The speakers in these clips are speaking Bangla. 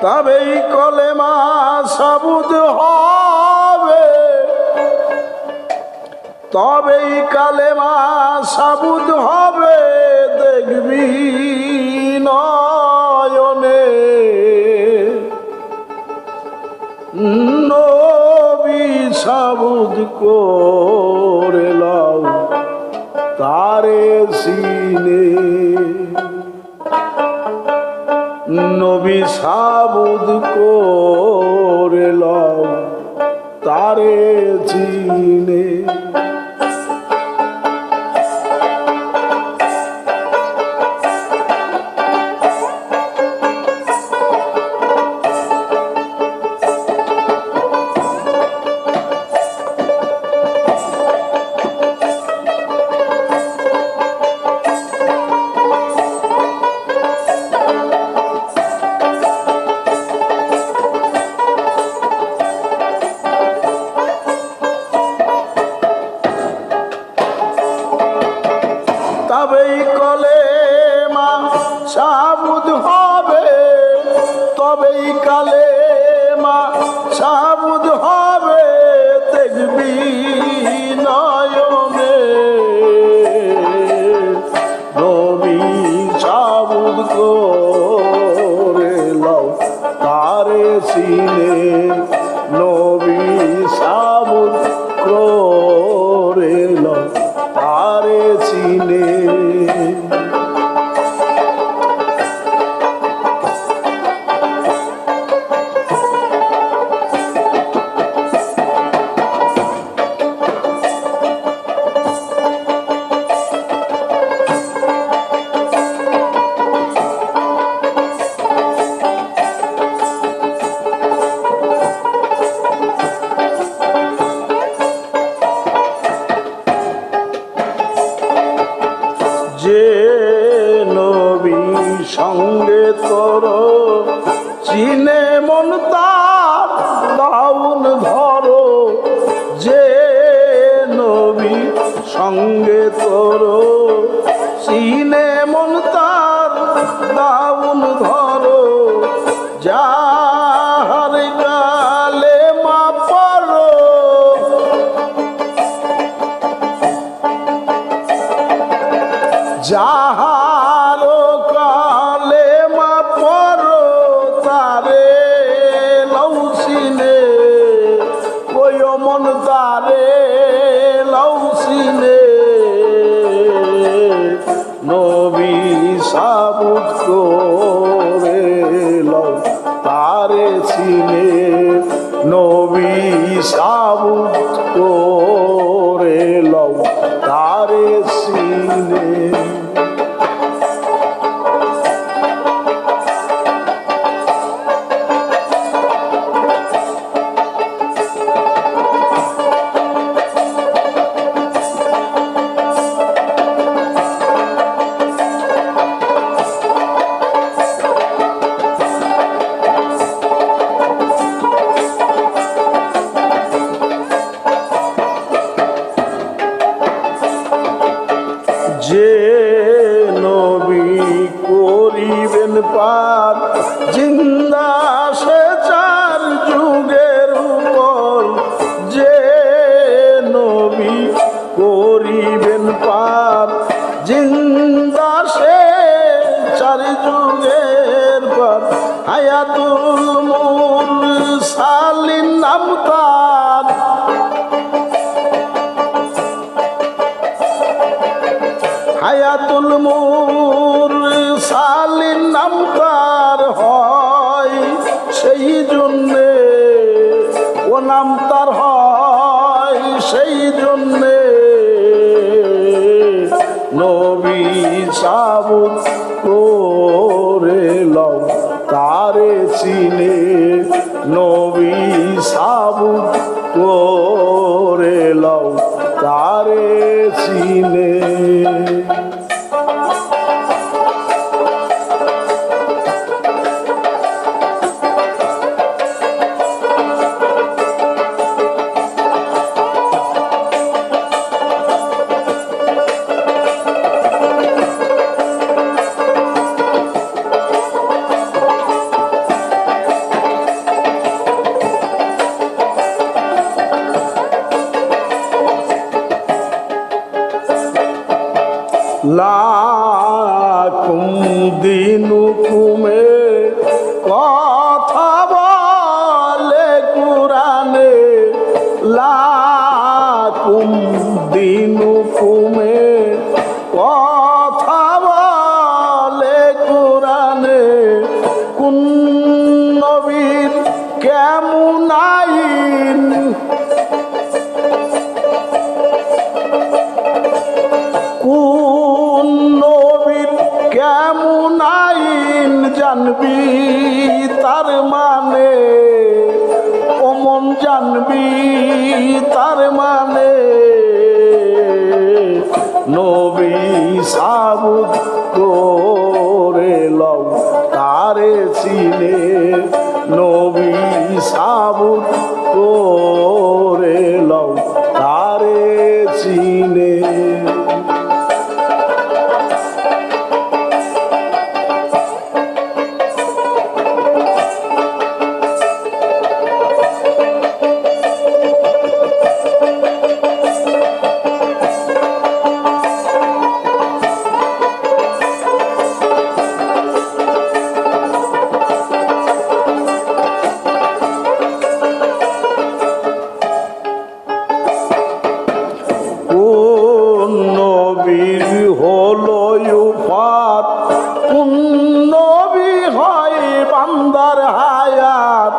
তবেই কলেমা সাবুত হবে, তবেই কালেমা সাবুত হবে। দেখবি নয়নে নবী সাবুত করে লাও তারে সিনে, নবী সাবুত করে লাও তারে চিনে। তবেই কলেমা সাবুত হবে, তবেই কালেমা সাবুত হবে। দেখবি নয়নে নবী সাবুত করে লাও তারে সিনে, নবী সাবুত করে লাও তারে চিনে। যে নবী সঙ্গে তোর চিনে মন তার দাউন ধরো, যে নবী সঙ্গে তোর চিনে মন তার দাউন ধরো। যাহার কালেমা পড়ো যাহার কালেমা পড়ো তারে লৌসিনে, ওই মন তারে লৌসিনে। নবী সাবুত করে লও তারে চিনে, নবী সাবুত করে লও তারে চিনে। যে নবী করিবেন পার জিন্দা সে চার যুগের উপর, যে নবী করিবেন পার জিন্দা সে চার যুগের পর। হায়াতুল মুরসালিন নাম তার, হায়াতুল মুরসালিন নাম তার হয় সেই জন্যে, ও নাম তার হয় সেই জন্যে। নবী সাবুত করে লও তারে চিনে, নবী সাবুত করে লও তারে চিনে। কথা বলে কুরানে লাকুম দিনুকুমে কথা বলে কুরানে কোন নবীর কেমন আইন কোন নবীর কেমন আইন জানবি তার মানে অমন জানবি তার মানে নবী সাবুত করে লও তারে চিনে নবী সাবুত করে লও তারে চিনে হলো উফাত কোন নবী হয় বান্দার হায়াত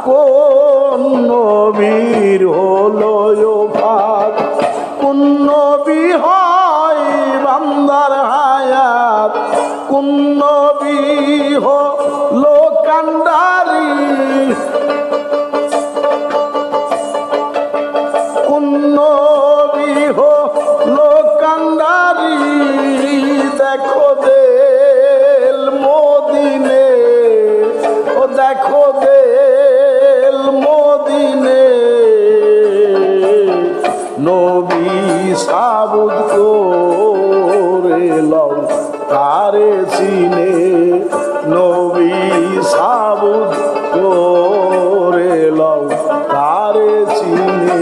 কোন নবীর হলো উফাত কোন নবী হয় বান্দার হায়াত কোন নবী হলো কান্ডারি কোন নবী হলো কান্ডারি দেখো দেল মদিনে ও দেখো দেল মদিনে নবী সাবুত করে লও তারে চিনে নবী সাবুত করে লও তারে চিনে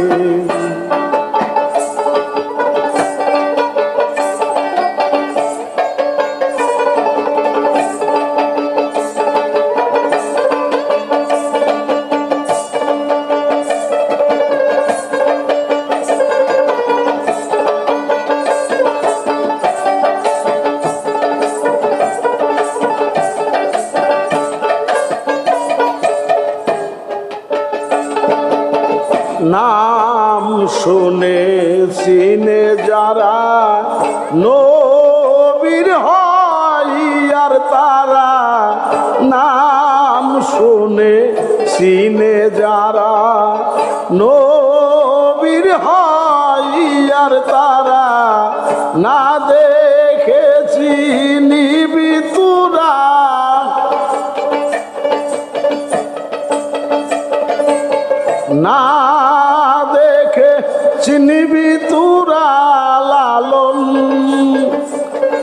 নাম শুনে চিনে যারা নবীর হয় আর তারা নাম শুনে চিনে যারা নবীর হয় আর তারা না দেখেছি নিবি তোরা না দেখে চিনিবি তোরা লালন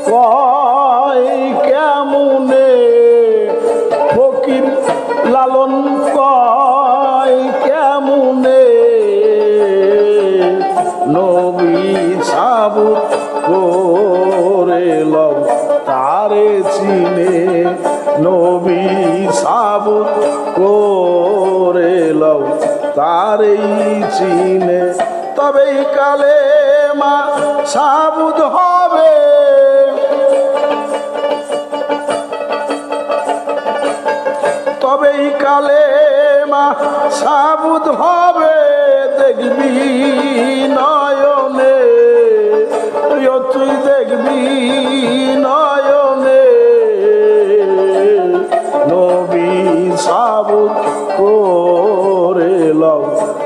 কয় কেমনে ফকির লালন কয় কেমনে নবী সাবুত করে লও তারে চিনে নবী সাবুত করে লও তারেই চিনে তবেই কালেমা সাবুত হবে তবেই কালেমা সাবুত হবে দেখবি নয়নে তুই দেখবি নয়নে নবী সাবুত করে লও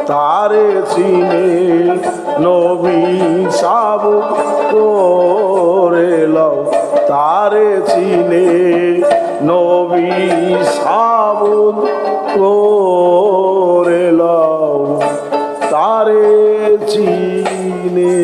তারে চিনে নবী সাবুত করে লও তারে চিনে নবী সাবুত করে লও তারে চিনে